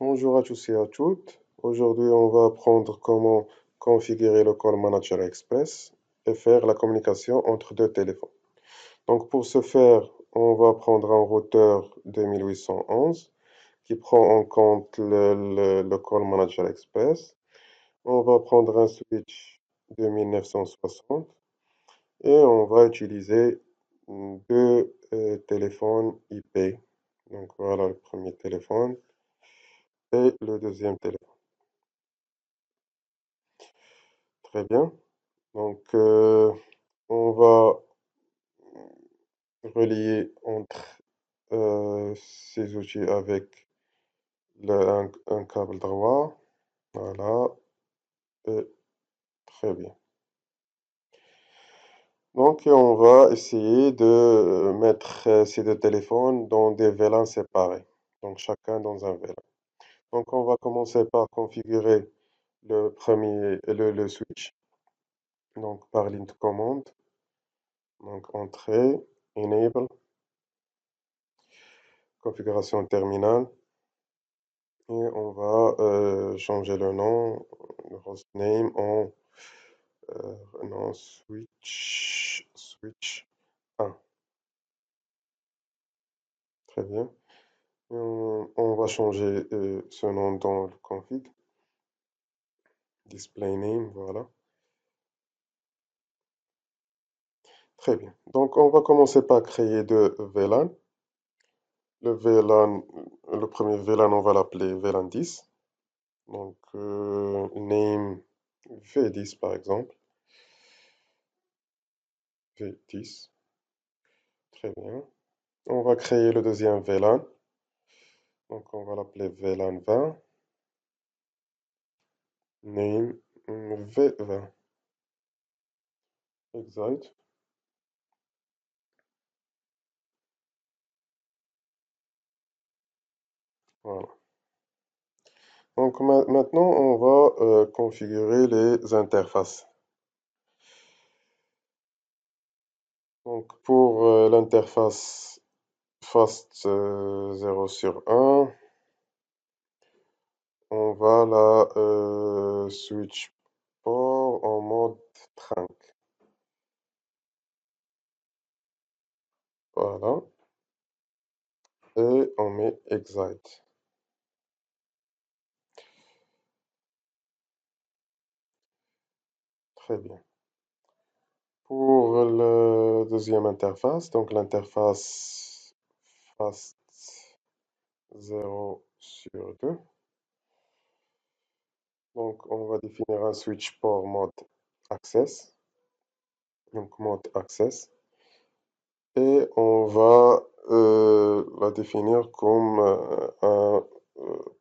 Bonjour à tous et à toutes. Aujourd'hui, on va apprendre comment configurer le Call Manager Express et faire la communication entre deux téléphones. Donc, pour ce faire, on va prendre un routeur 2811 qui prend en compte le Call Manager Express. On va prendre un switch 2960 et on va utiliser deux téléphones IP. Donc, voilà le premier téléphone et le deuxième téléphone. Très bien. Donc, on va relier entre ces outils avec un câble droit. Voilà. Et très bien. Donc, on va essayer de mettre ces deux téléphones dans des VLAN séparés. Donc, chacun dans un VLAN. Donc, on va commencer par configurer le switch. Donc, par ligne de commande. Donc, entrée, enable, configuration terminale. Et on va changer le nom, le hostname en non, switch 1. Très bien. Et on va changer ce nom dans le config. Display name, voilà. Très bien. Donc, on va commencer par créer deux VLAN. Le premier VLAN, on va l'appeler VLAN 10. Donc, name V10 par exemple. V10. Très bien. On va créer le deuxième VLAN. Donc, on va l'appeler VLAN 20. Name V20. Exact. Voilà. Donc, maintenant, on va configurer les interfaces. Donc, pour l'interface Fast 0 sur 1, on va la switch port en mode trunk. Voilà. Et on met Excite. Très bien. Pour la deuxième interface, donc l'interface Fast 0 sur 2. Donc, on va définir un switch port mode access. Donc, mode access. Et on va la définir comme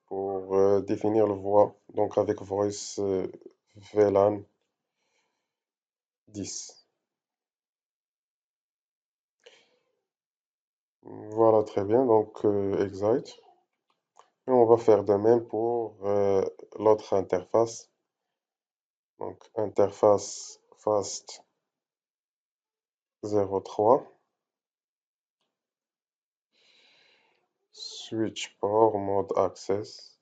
pour définir le voix. Donc, avec voice VLAN 10. Voilà, très bien. Donc, Excite. Et on va faire de même pour l'autre interface. Donc, interface fast 03. Switch port mode access.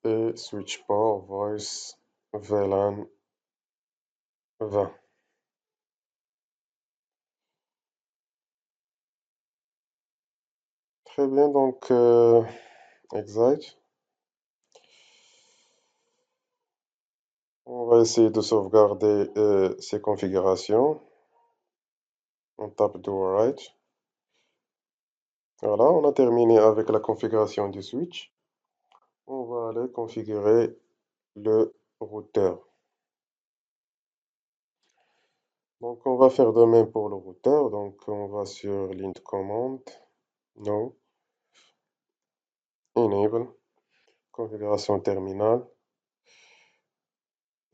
Et switch port voice VLAN 20. Très bien, donc Excite. On va essayer de sauvegarder ces configurations. On tape do right. Voilà, on a terminé avec la configuration du switch. On va aller configurer le routeur. Donc, on va faire de même pour le routeur. Donc, on va sur ligne de commande, no, enable, configuration terminale.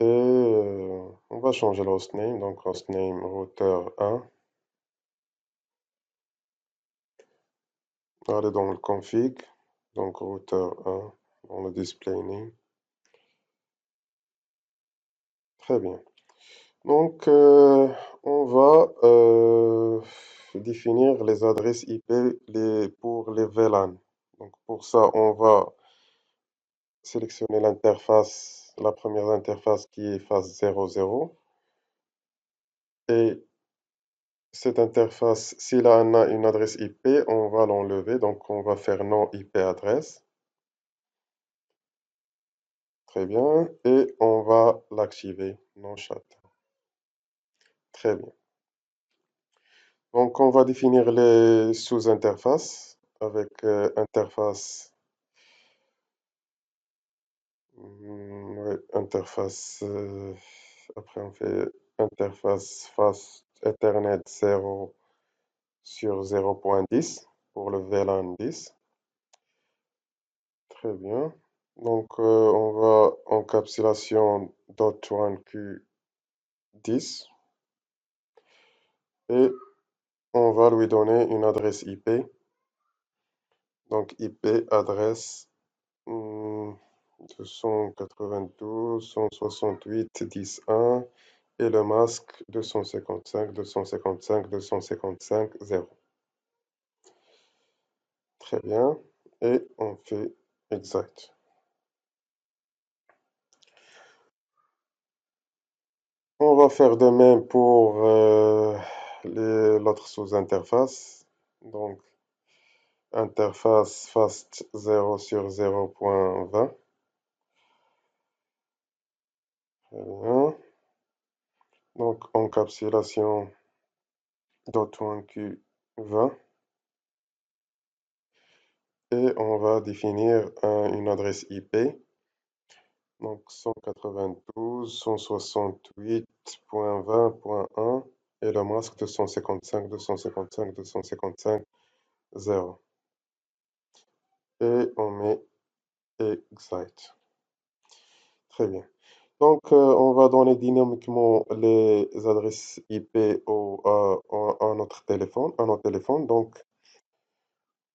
Et on va changer le hostname. Donc, hostname routeur 1. Aller dans le config. Donc, routeur 1 dans le display name. Très bien. Donc, on va définir les adresses IP pour les VLAN. Donc pour ça, on va sélectionner l'interface, la première interface qui est face 00. Et cette interface, s'il a une adresse IP, on va l'enlever. Donc on va faire non IP adresse. Très bien. Et on va l'activer, non chat. Très bien. Donc on va définir les sous-interfaces avec interface. Ouais, interface. Après, on fait interface face Ethernet 0 sur 0.10 pour le VLAN 10. Très bien. Donc, on va encapsulation .1Q10 et on va lui donner une adresse IP. Donc, IP adresse 292.168.10.1 et le masque 255.255.255.0. Très bien. Et on fait exact. On va faire de même pour l'autre sous-interface. Donc, interface fast 0 sur 0.20. Très bien. Donc, encapsulation .1Q20. Et on va définir une adresse IP. Donc 192.168.20.1 et le masque 255.255.255.0. Et on met exact. Très bien. Donc, on va donner dynamiquement les adresses IP à notre téléphone, à notre téléphone. Donc,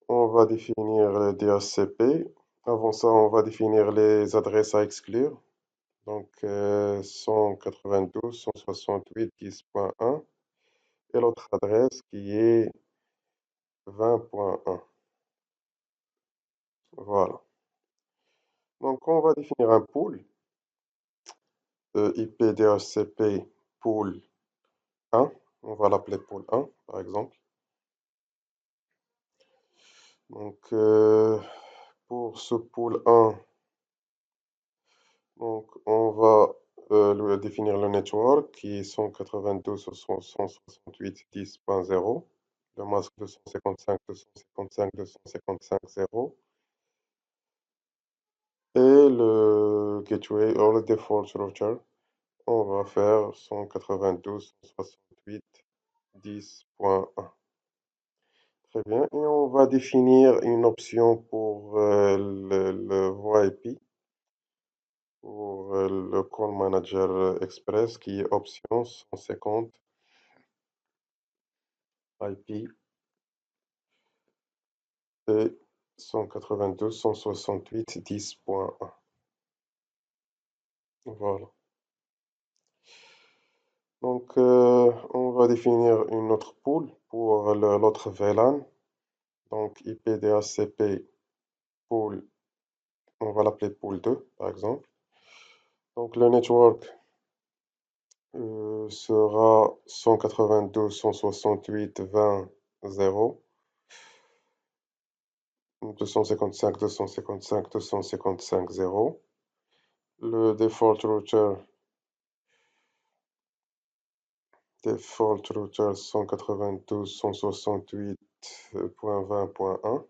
on va définir le DHCP. Avant ça, on va définir les adresses à exclure. Donc, 192.168.10.1 et l'autre adresse qui est 20.1. Voilà. Donc, on va définir un pool. IP DHCP pool 1. On va l'appeler pool 1, par exemple. Donc, pour ce pool 1, donc, on va lui définir le network qui est 192.168.10.0, le masque 255.255.255.0 et le gateway ou le default router, on va faire 192.168.10.1. Très bien, et on va définir une option pour le VoIP, pour le Call Manager Express qui est option 150 IP et 192.168.10.1. Voilà. Donc, on va définir une autre pool pour l'autre VLAN. Donc, IPDHCP pool, on va l'appeler pool 2, par exemple. Donc, le network sera 192.168.20.0, 255.255.255.0. Le default router 192.168.20.1.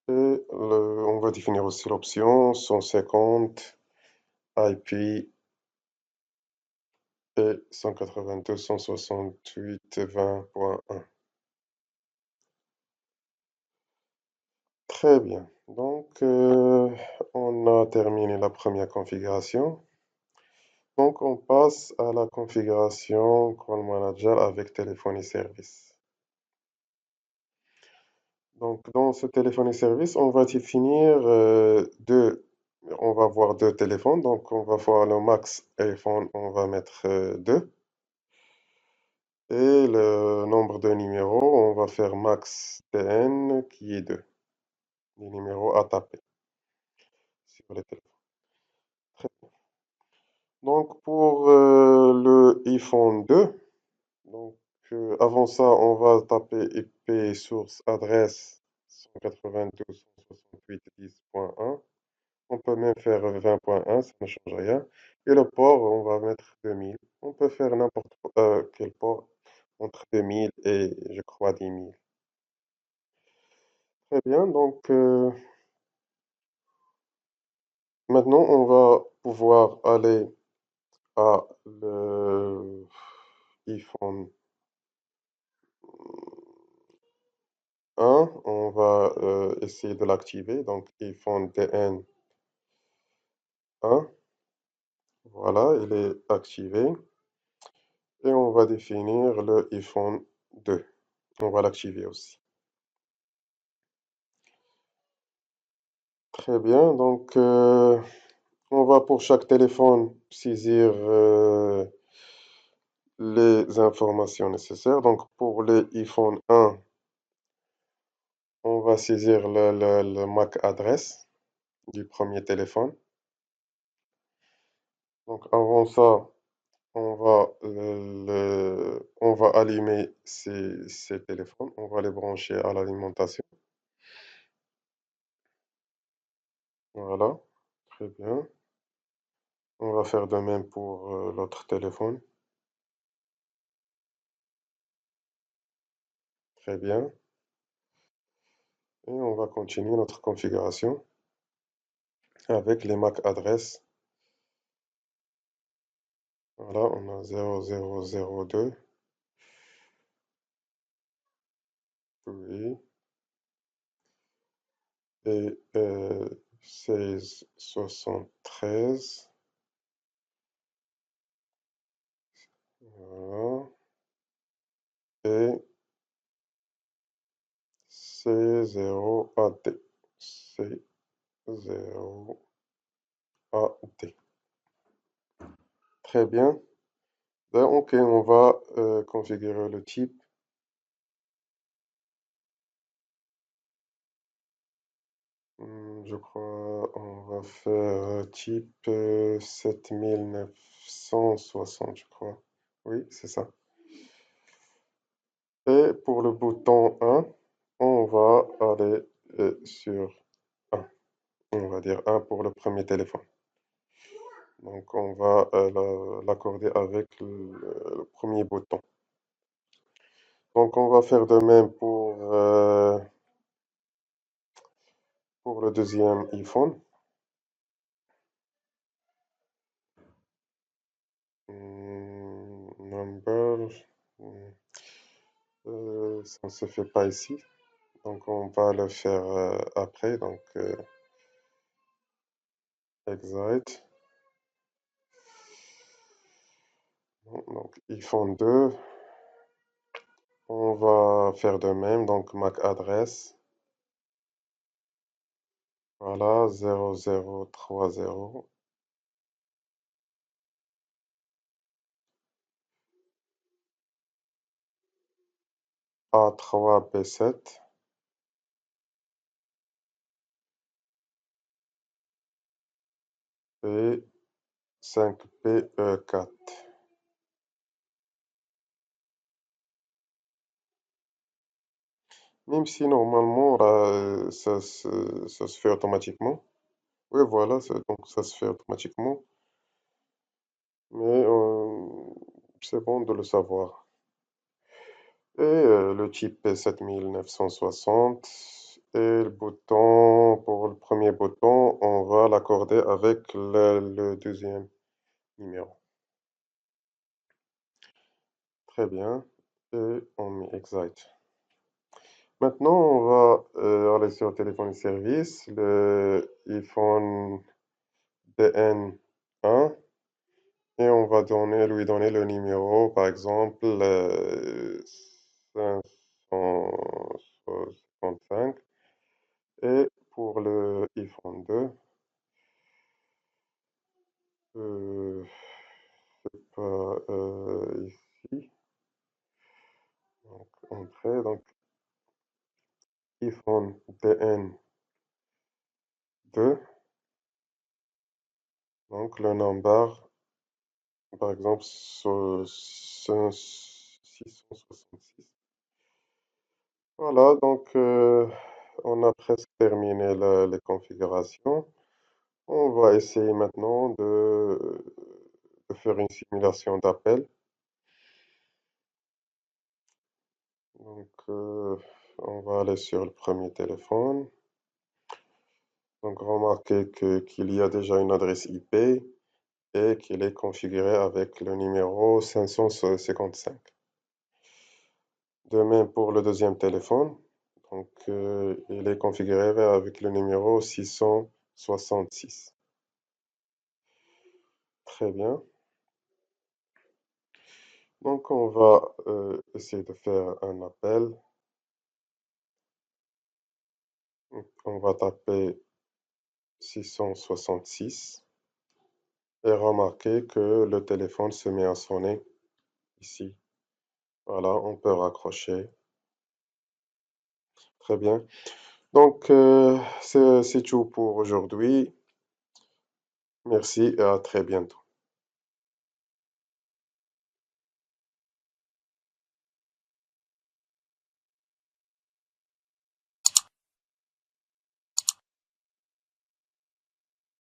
Et on va définir aussi l'option 150 IP et 192.168.20.1. Très bien. Donc, on a terminé la première configuration. Donc, on passe à la configuration Call Manager avec téléphonie service. Donc, dans ce téléphonie service, on va définir on va voir deux téléphones. Donc, on va voir le max téléphone, on va mettre 2. Et le nombre de numéros, on va faire max TN qui est 2. Les numéros à taper sur les téléphones. Très bien. Donc pour le iPhone 2, donc, avant ça, on va taper IP source adresse 192.168.10.1. On peut même faire 20.1, ça ne change rien. Et le port, on va mettre 2000. On peut faire n'importe quel port entre 2000 et je crois 10 000. Très bien, donc maintenant on va pouvoir aller à le iPhone 1. On va essayer de l'activer. Donc iPhone DN 1. Voilà, il est activé. Et on va définir le iPhone 2. On va l'activer aussi. Très bien, donc on va pour chaque téléphone saisir les informations nécessaires. Donc pour le iPhone 1, on va saisir le MAC adresse du premier téléphone. Donc avant ça, on va allumer ces téléphones, on va les brancher à l'alimentation. Voilà, très bien. On va faire de même pour l'autre téléphone. Très bien. Et on va continuer notre configuration avec les MAC adresses. Voilà, on a 0002. Oui. Et 1673. Voilà. Et C0AD. C0AD. Très bien. Ben, ok, on va configurer le type. Je crois on va faire type 7960, je crois. Oui, c'est ça. Et pour le bouton 1, on va aller sur 1. On va dire 1 pour le premier téléphone. Donc on va l'accorder avec le premier bouton. Donc on va faire de même pour le deuxième iPhone. Number, ça ne se fait pas ici. Donc on va le faire après. Donc exit. Donc iPhone 2. On va faire de même. Donc MAC adresse. Voilà, 0030. A3B7 et 5PE4. Même si normalement là, ça se fait automatiquement. Oui, voilà, donc ça se fait automatiquement. Mais c'est bon de le savoir. Et le type est 7960. Et le bouton, pour le premier bouton, on va l'accorder avec le deuxième numéro. Très bien. Et on met Exit. Maintenant, on va aller sur téléphone et service, le iPhone DN1, et on va lui donner le numéro, par exemple, 555. Et pour le iPhone 2, c'est pas ici. Donc le number, par exemple, 666. Voilà, donc on a presque terminé les configurations. On va essayer maintenant de faire une simulation d'appel. Donc on va aller sur le premier téléphone. Donc remarquez qu'il y a déjà une adresse IP et qu'il est configuré avec le numéro 555. De même pour le deuxième téléphone. Donc il est configuré avec le numéro 666. Très bien. Donc on va essayer de faire un appel. Donc, on va taper 666 et remarquer que le téléphone se met à sonner ici. Voilà, on peut raccrocher. Très bien. Donc c'est tout pour aujourd'hui. Merci et à très bientôt.